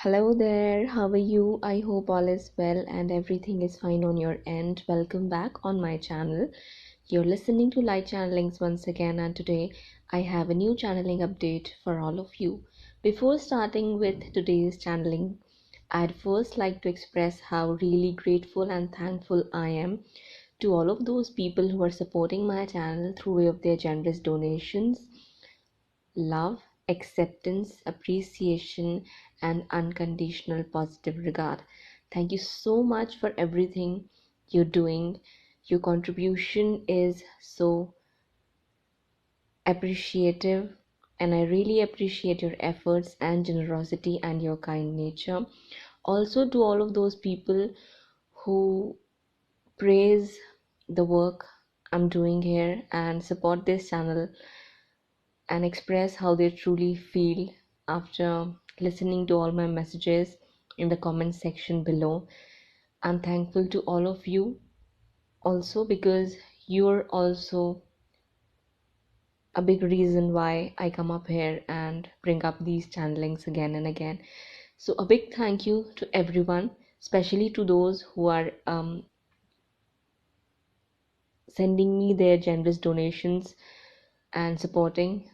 Hello there, how are you? I hope all is well and everything is fine on your end. Welcome back on my channel. You're listening to Light Channelings once again, and today I have a new channeling update for all of you. Before starting with today's channeling, I'd first like to express how really grateful and thankful I am to all of those people who are supporting my channel through way of their generous donations, love, acceptance, appreciation, and unconditional positive regard. Thank you so much for everything you're doing. Your contribution is so appreciative, and I really appreciate your efforts and generosity and your kind nature. Also, to all of those people who praise the work I'm doing here and support this channel and express how they truly feel after listening to all my messages in the comment section below. I'm thankful to all of you also because you're also a big reason why I come up here and bring up these channelings again and again. So, a big thank you to everyone, especially to those who are sending me their generous donations and supporting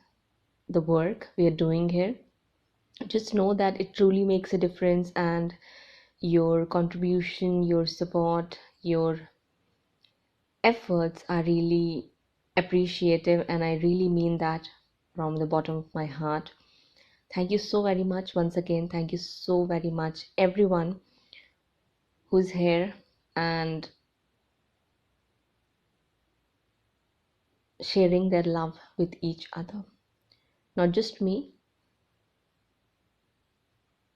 the work we are doing here. Just know that it truly makes a difference, and your contribution, your support, your efforts are really appreciative, and I really mean that from the bottom of my heart. Thank you so very much once again. Thank you so very much, everyone who's here and sharing their love with each other. Not just me,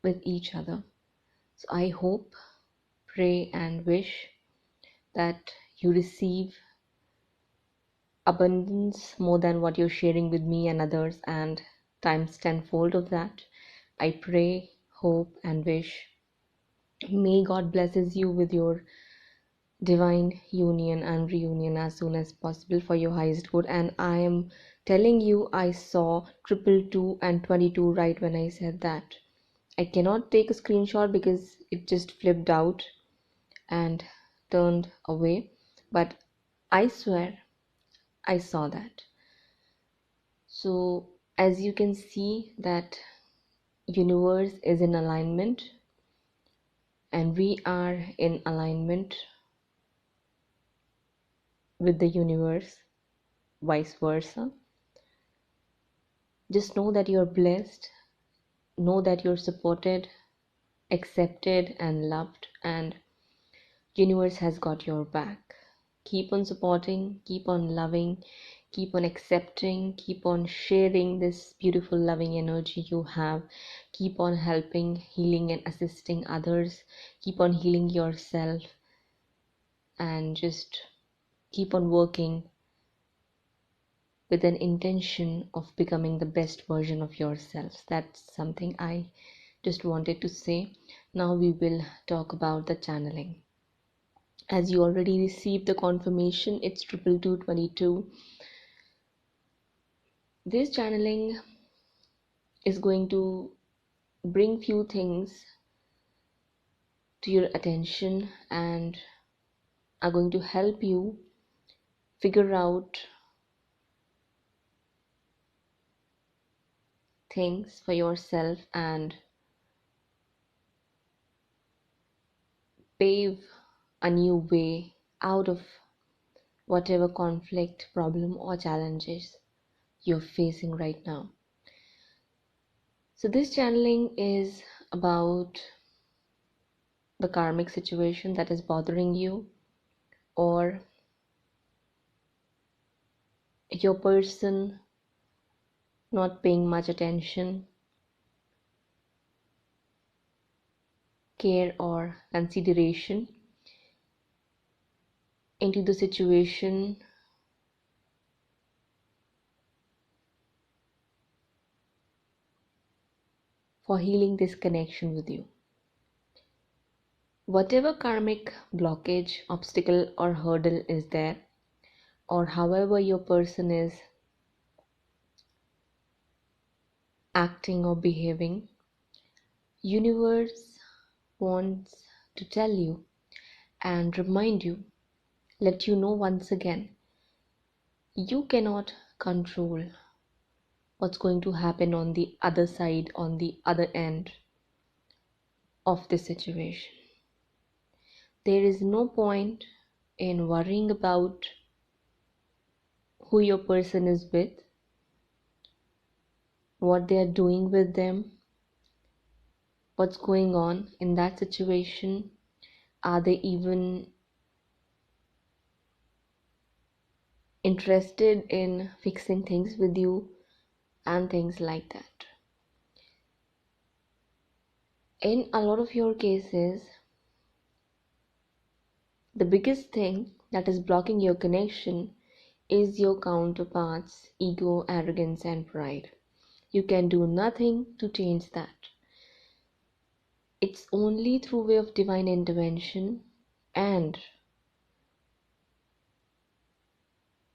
with each other. So I hope, pray, and wish that you receive abundance more than what you're sharing with me and others, and times tenfold of that. I pray, hope, and wish. May God blesses you with your divine union and reunion as soon as possible for your highest good. And I am telling you, I saw triple two and 22 right when I said that. I cannot take a screenshot because it just flipped out and turned away, but I swear I saw that. So as you can see that universe is in alignment and we are in alignment with the universe, vice versa. Just know that you're blessed, know that you're supported, accepted, and loved, and universe has got your back. Keep on supporting, keep on loving, keep on accepting, keep on sharing this beautiful loving energy you have. Keep on helping, healing, and assisting others. Keep on healing yourself, and just keep on working with an intention of becoming the best version of yourselves. That's something I just wanted to say. Now we will talk about the channeling. As you already received the confirmation, it's 2222. This channeling is going to bring few things to your attention and are going to help you figure out things for yourself and pave a new way out of whatever conflict, problem, or challenges you're facing right now. So, this channeling is about the karmic situation that is bothering you, or your person not paying much attention, care, or consideration into the situation for healing this connection with you. Whatever karmic blockage, obstacle, or hurdle is there, or however your person is acting or behaving, Universe wants to tell you and remind you, let you know once again, you cannot control what's going to happen on the other side, on the other end of the situation. There is no point in worrying about who your person is with, what they are doing with them, what's going on in that situation. Are they even interested in fixing things with you, and things like that. In a lot of your cases, the biggest thing that is blocking your connection is your counterpart's ego, arrogance, and pride. You can do nothing to change that. It's only through way of divine intervention, and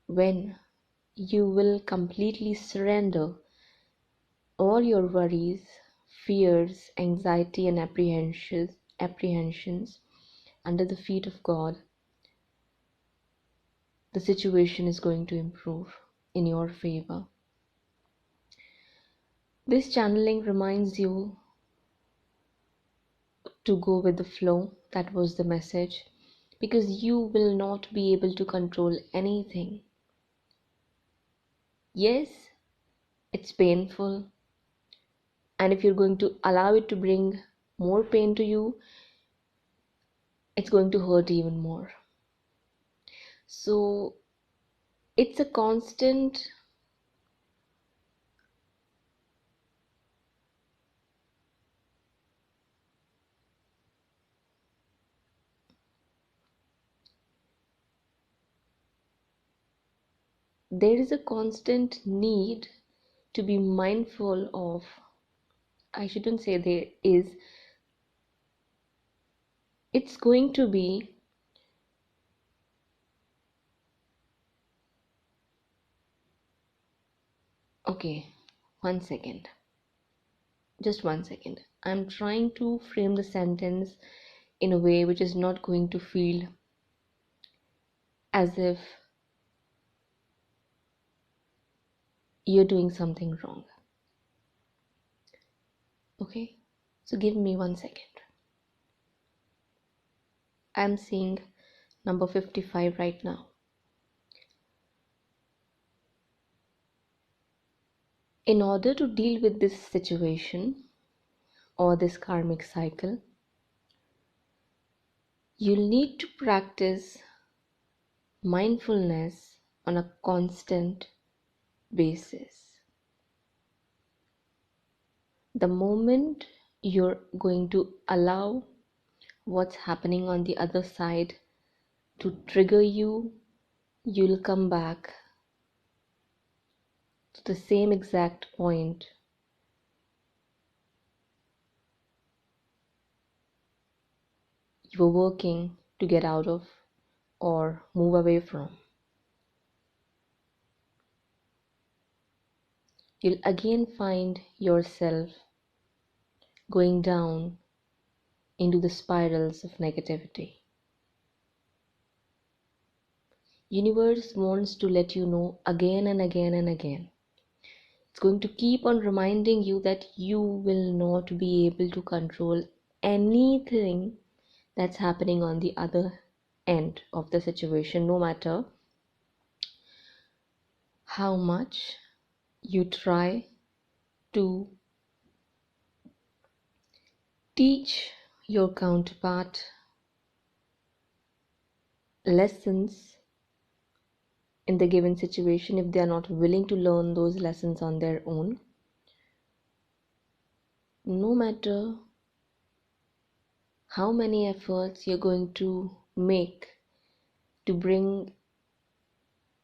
when you will completely surrender all your worries, fears, anxiety, and apprehensions under the feet of God, the situation is going to improve in your favor. This channeling reminds you to go with the flow. That was the message, because you will not be able to control anything. Yes, it's painful, and if you're going to allow it to bring more pain to you, it's going to hurt even more. So it's a constant there is a constant need to be mindful of. I shouldn't say there is, it's going to be okay. One second, just 1 second. I'm trying to frame the sentence in a way which is not going to feel as if you're doing something wrong. Okay, so give me 1 second. I'm seeing number 55 right now. In order to deal with this situation or this karmic cycle, you'll need to practice mindfulness on a constant basis. The moment you're going to allow what's happening on the other side to trigger you, you'll come back to the same exact point you were working to get out of or move away from. You'll again find yourself going down into the spirals of negativity. Universe wants to let you know again and again and again. It's going to keep on reminding you that you will not be able to control anything that's happening on the other end of the situation, no matter how much you try to teach your counterpart lessons in the given situation. If they are not willing to learn those lessons on their own, no matter how many efforts you're going to make to bring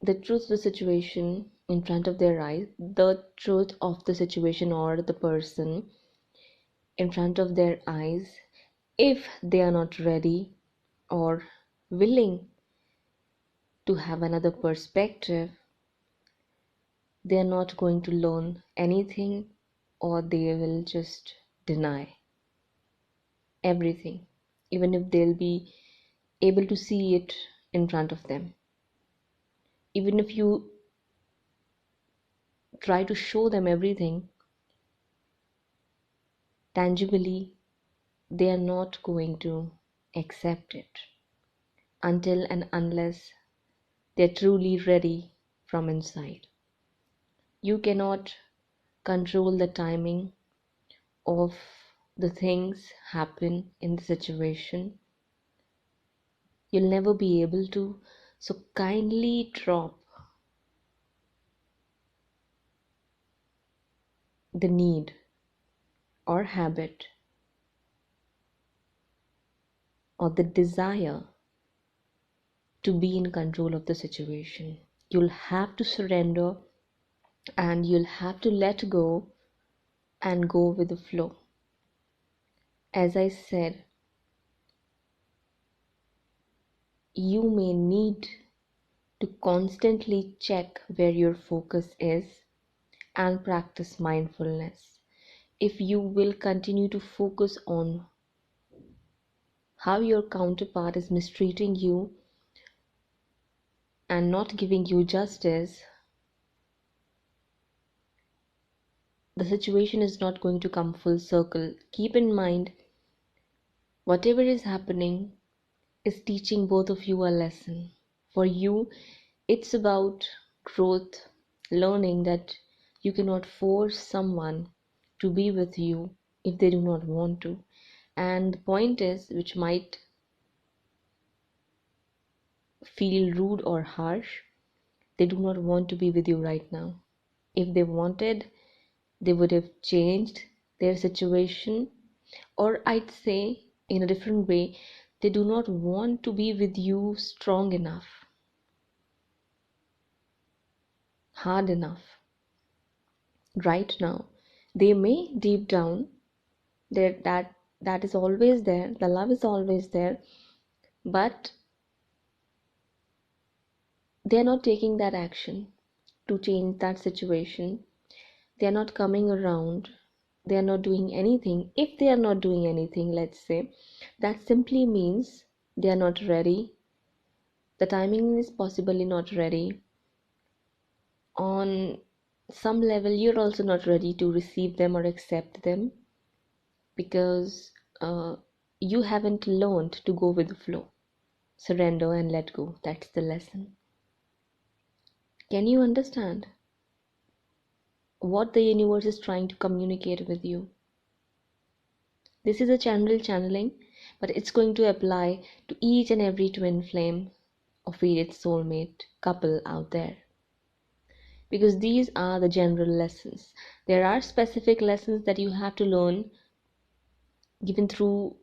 the truth of the situation in front of their eyes, the truth of the situation or the person in front of their eyes, if they are not ready or willing to have another perspective, they are not going to learn anything, or they will just deny. everything, even if they'll be able to see it in front of them. Even if you try to show them everything tangibly, they are not going to accept it until and unless they're truly ready from inside. You cannot control the timing of the things happen in the situation. You'll never be able to. So kindly drop the need or habit or the desire to be in control of the situation. You'll have to surrender and you'll have to let go and go with the flow. As I said, you may need to constantly check where your focus is and practice mindfulness. If you will continue to focus on how your counterpart is mistreating you and not giving you justice, the situation is not going to come full circle. Keep in mind, whatever is happening is teaching both of you a lesson. For you, it's about growth, learning that you cannot force someone to be with you if they do not want to. And the point is, which might feel rude or harsh, they do not want to be with you right now. If they wanted, they would have changed their situation, or I'd say in a different way, they do not want to be with you strong enough, hard enough right now. They may deep down, that is always there, the love is always there, but they are not taking that action to change that situation. They are not coming around, they are not doing anything. If they are not doing anything, let's say, that simply means they are not ready. The timing is possibly not ready. On some level, you're also not ready to receive them or accept them because you haven't learned to go with the flow. Surrender and let go. That's the lesson. Can you understand what the universe is trying to communicate with you? This is a general channeling, but it's going to apply to each and every twin flame or faded soulmate couple out there. Because these are the general lessons. There are specific lessons that you have to learn given through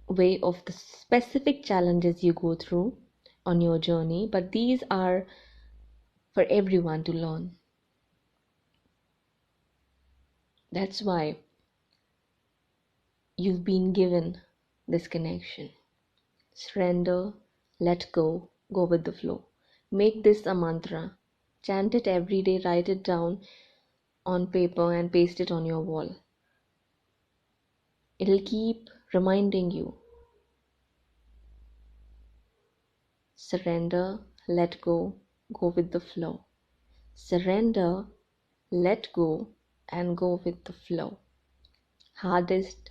way of the specific challenges you go through on your journey, but these are for everyone to learn. That's why you've been given this connection. Surrender, let go, go with the flow. Make this a mantra. Chant it every day, write it down on paper and paste it on your wall. It'll keep reminding you. Surrender, let go, go with the flow. Surrender, let go, and go with the flow. Hardest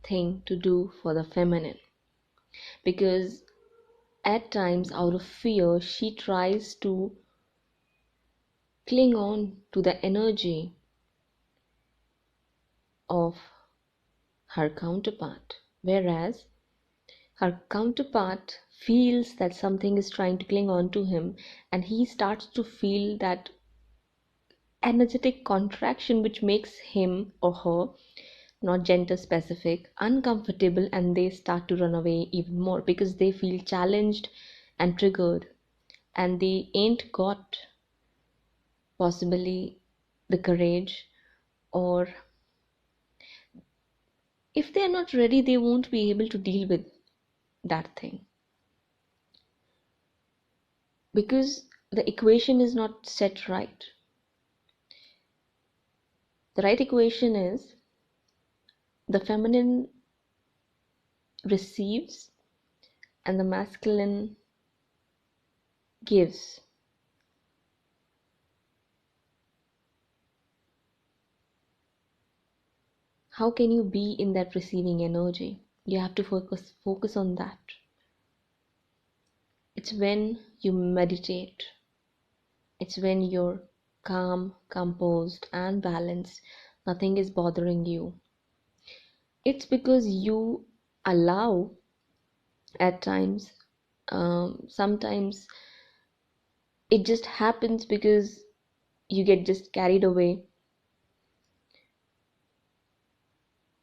thing to do for the feminine. Because at times, out of fear, she tries to cling on to the energy of her counterpart, whereas her counterpart feels that something is trying to cling on to him, and he starts to feel that energetic contraction which makes him or her, not gender specific, uncomfortable, and they start to run away even more because they feel challenged and triggered, and they ain't got possibly the courage, or if they're not ready, they won't be able to deal with that thing because the equation is not set right. The right equation is the feminine receives and the masculine gives. How can you be in that receiving energy? You have to focus on that. It's when you meditate. It's when you're calm, composed, and balanced. Nothing is bothering you. It's because you allow at times, sometimes it just happens because you get just carried away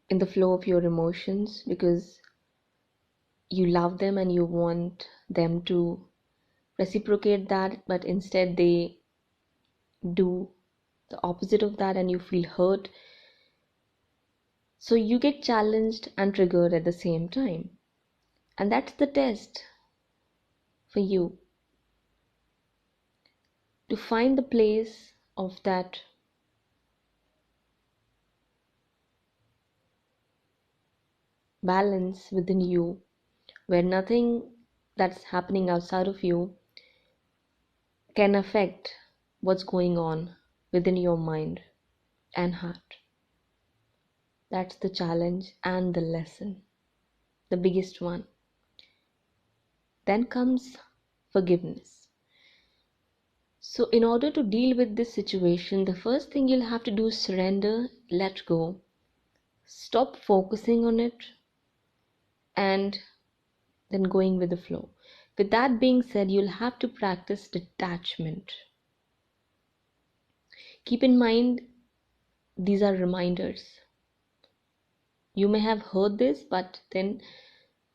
in the flow of your emotions because you love them and you want them to reciprocate that, but instead they do the opposite of that and you feel hurt. So you get challenged and triggered at the same time. And that's the test for you, to find the place of that balance within you where nothing that's happening outside of you can affect what's going on within your mind and heart. That's the challenge and the lesson, the biggest one. Then comes forgiveness. So, in order to deal with this situation, the first thing you'll have to do is surrender, let go, stop focusing on it, and then going with the flow. With that being said, you'll have to practice detachment. Keep in mind, these are reminders. You may have heard this, but then,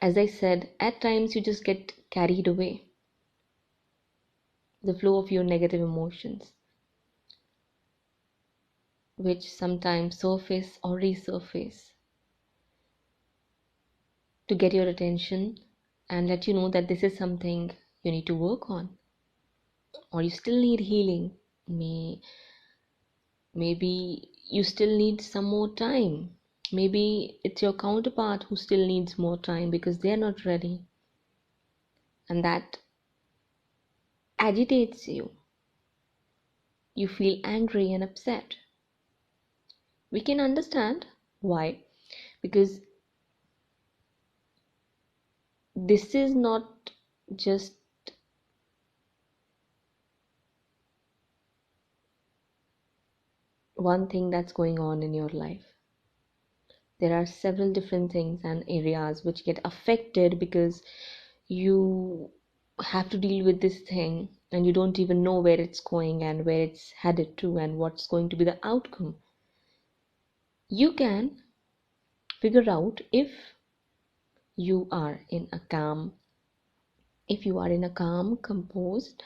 as I said, at times you just get carried away. The flow of your negative emotions, which sometimes surface or resurface to get your attention and let you know that this is something you need to work on, or you still need healing. Maybe you still need some more time. Maybe it's your counterpart who still needs more time because they're not ready, and that agitates you. You feel angry and upset. We can understand why, because this is not just one thing that's going on in your life. There are several different things and areas which get affected because you have to deal with this thing and you don't even know where it's going and where it's headed to and what's going to be the outcome. You can figure out if you are in a calm, composed,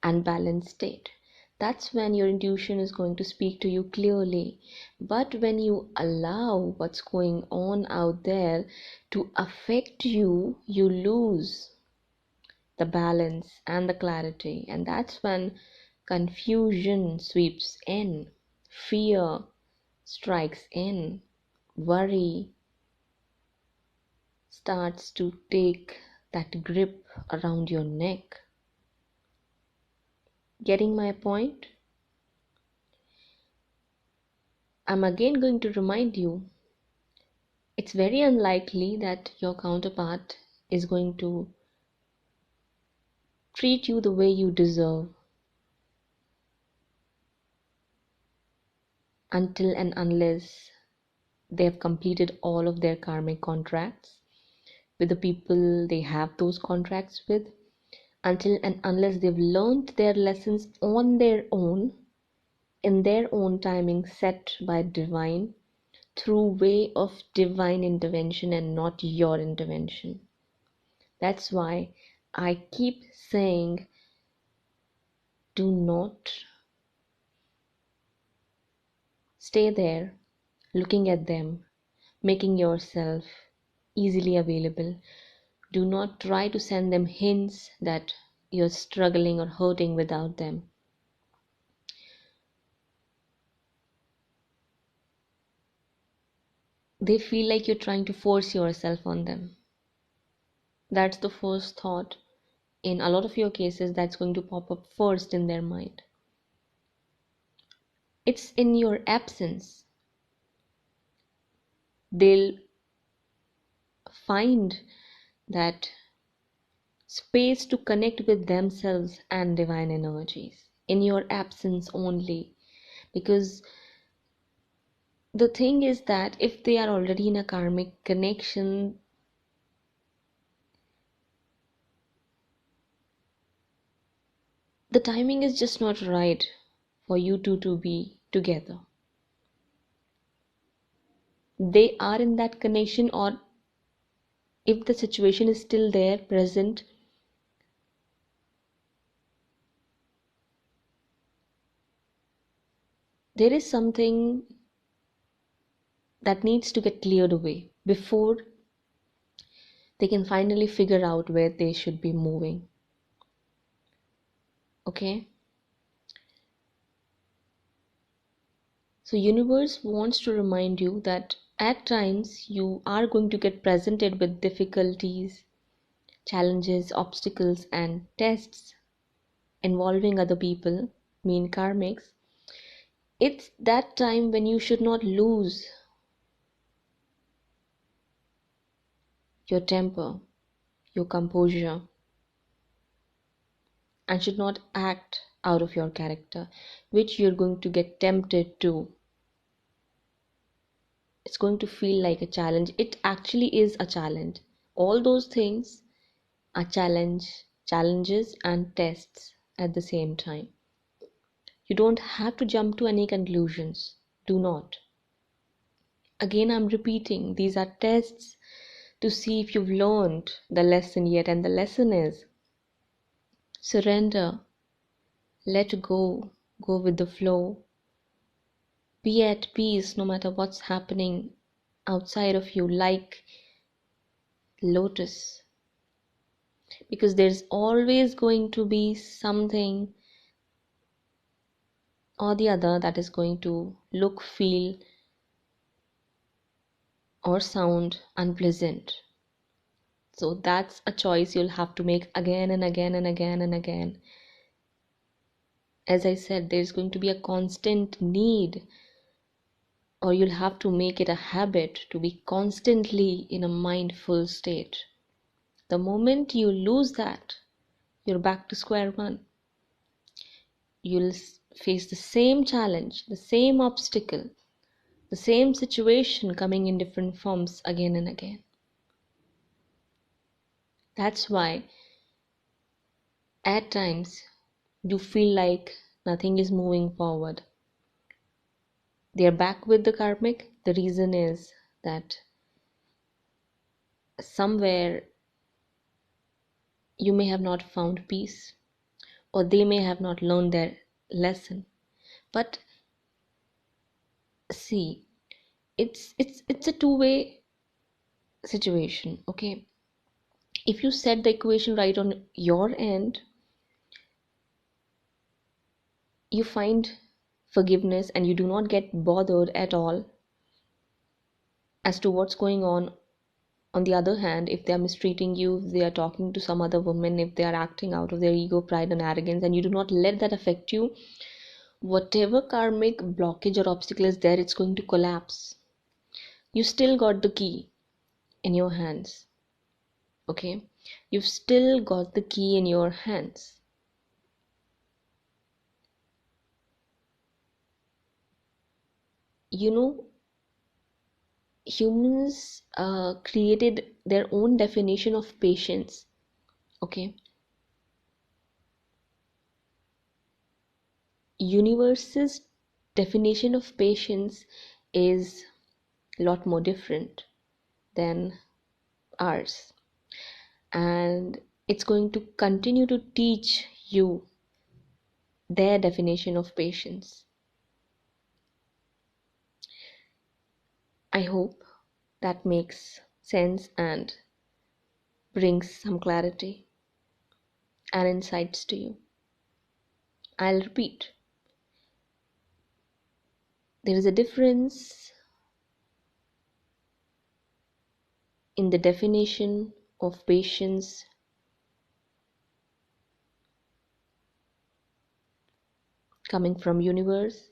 and balanced state. That's when your intuition is going to speak to you clearly. But when you allow what's going on out there to affect you, you lose the balance and the clarity. And that's when confusion sweeps in, fear strikes in, worry starts to take that grip around your neck. Getting my point? I'm again going to remind you, it's very unlikely that your counterpart is going to treat you the way you deserve until and unless they have completed all of their karmic contracts with the people they have those contracts with, until and unless they've learned their lessons on their own, in their own timing set by divine, through way of divine intervention and not your intervention. That's why I keep saying, do not stay there looking at them, making yourself easily available. Do not try to send them hints that you're struggling or hurting without them. They feel like you're trying to force yourself on them. That's the first thought. In a lot of your cases, that's going to pop up first in their mind. It's in your absence. They'll find that space to connect with themselves and divine energies in your absence only. Because the thing is that if they are already in a karmic connection, the timing is just not right for you two to be together. They are in that connection, or if the situation is still there present, there is something that needs to get cleared away before they can finally figure out where they should be moving. Okay, so universe wants to remind you that at times you are going to get presented with difficulties, challenges, obstacles and tests involving other people, mean karmics. It's that time when you should not lose your temper, your composure, and should not act out of your character, which you're going to get tempted to. It's going to feel like a challenge. It actually is a challenge. All those things are challenges and tests at the same time. You don't have to jump to any conclusions. Do not. Again, I'm repeating, these are tests to see if you've learned the lesson yet, and the lesson is surrender, let go, go with the flow, be at peace no matter what's happening outside of you, like lotus, because there's always going to be something or the other that is going to look, feel or sound unpleasant. So that's a choice you'll have to make again and again and again and again. As I said, there's going to be a constant need, or you'll have to make it a habit to be constantly in a mindful state. The moment you lose that, you're back to square one. You'll face the same challenge, the same obstacle, the same situation coming in different forms again and again. That's why at times you feel like nothing is moving forward. They're back with the karmic. The reason is that somewhere you may have not found peace, or they may have not learned their lesson. But see, it's a two-way situation. Okay, if you set the equation right on your end, you find forgiveness and you do not get bothered at all as to what's going on. On the other hand, if they are mistreating you, if they are talking to some other woman, if they are acting out of their ego, pride and arrogance, and you do not let that affect you, whatever karmic blockage or obstacle is there, it's going to collapse. You still got the key in your hands. Okay, you've still got the key in your hands. You know, humans created their own definition of patience. Okay, universe's definition of patience is a lot more different than ours, and it's going to continue to teach you their definition of patience. I hope that makes sense and brings some clarity and insights to you. I'll repeat, there is a difference in the definition of patience, coming from universe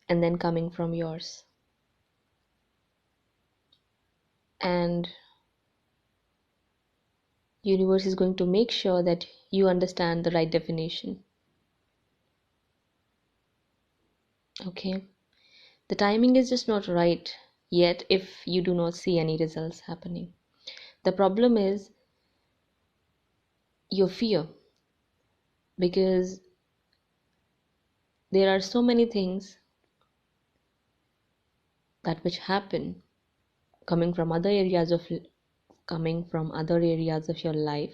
and then coming from yours. And universe is going to make sure that you understand the right definition. Okay, the timing is just not right yet if you do not see any results happening. The problem is your fear, because there are so many things that which happen coming from other areas of your life,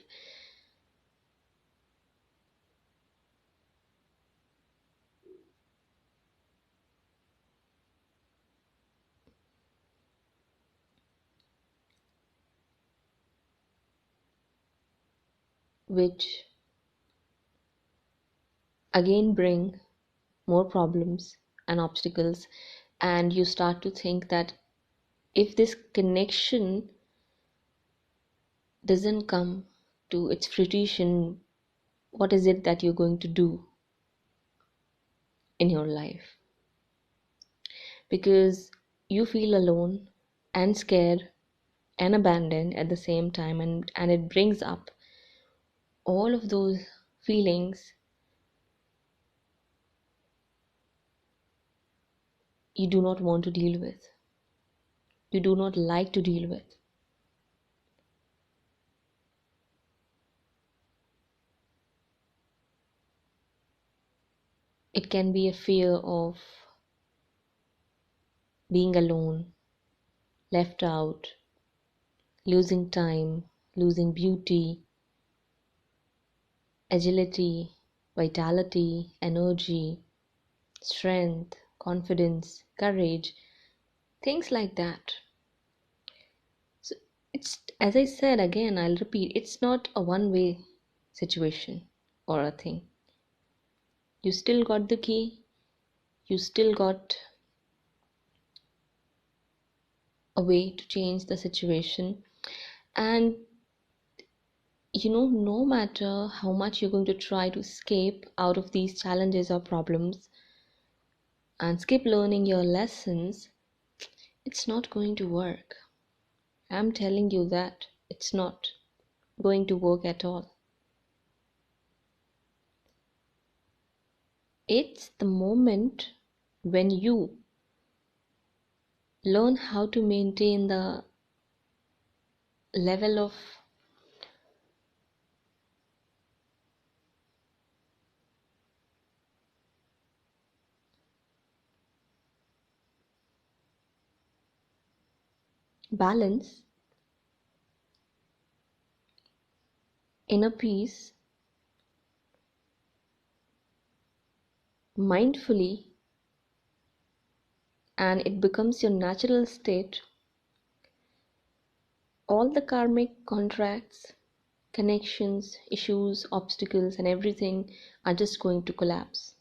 which again bring more problems and obstacles, and you start to think that if this connection doesn't come to its fruition, what is it that you're going to do in your life? Because you feel alone and scared and abandoned at the same time, and it brings up all of those feelings you do not want to deal with, you do not like to deal with. It can be a fear of being alone, left out, losing time, losing beauty, agility, vitality, energy, strength, confidence, courage, things like that. So it's, as I said again, I'll repeat, it's not a one way situation or a thing. You still got the key, you still got a way to change the situation. And no matter how much you're going to try to escape out of these challenges or problems and skip learning your lessons, it's not going to work. I'm telling you that it's not going to work at all. It's the moment when you learn how to maintain the level of balance, inner peace, mindfully, and it becomes your natural state. All the karmic contracts, connections, issues, obstacles, and everything are just going to collapse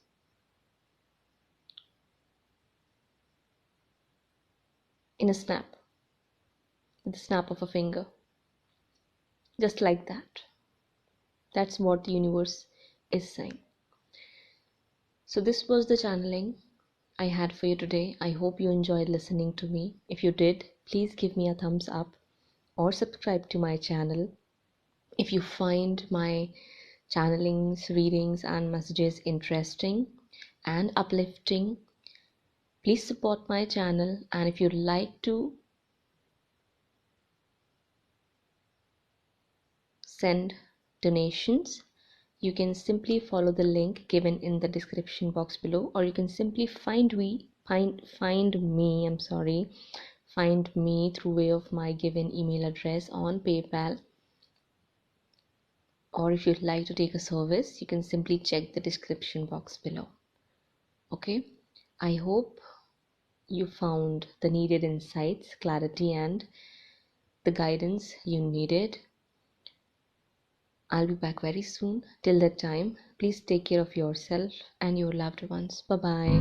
in a snap, with the snap of a finger, just like that. That's what the universe is saying. So this was the channeling I had for you today. I hope you enjoyed listening to me. If you did, please give me a thumbs up or subscribe to my channel. If you find my channelings, readings, and messages interesting and uplifting, please support my channel. And if you'd like to send donations, you can simply follow the link given in the description box below, or you can simply find me through way of my given email address on PayPal. Or if you'd like to take a service, you can simply check the description box below. Okay, I hope you found the needed insights, clarity, and the guidance you needed. I'll be back very soon. Till that time, please take care of yourself and your loved ones. Bye bye.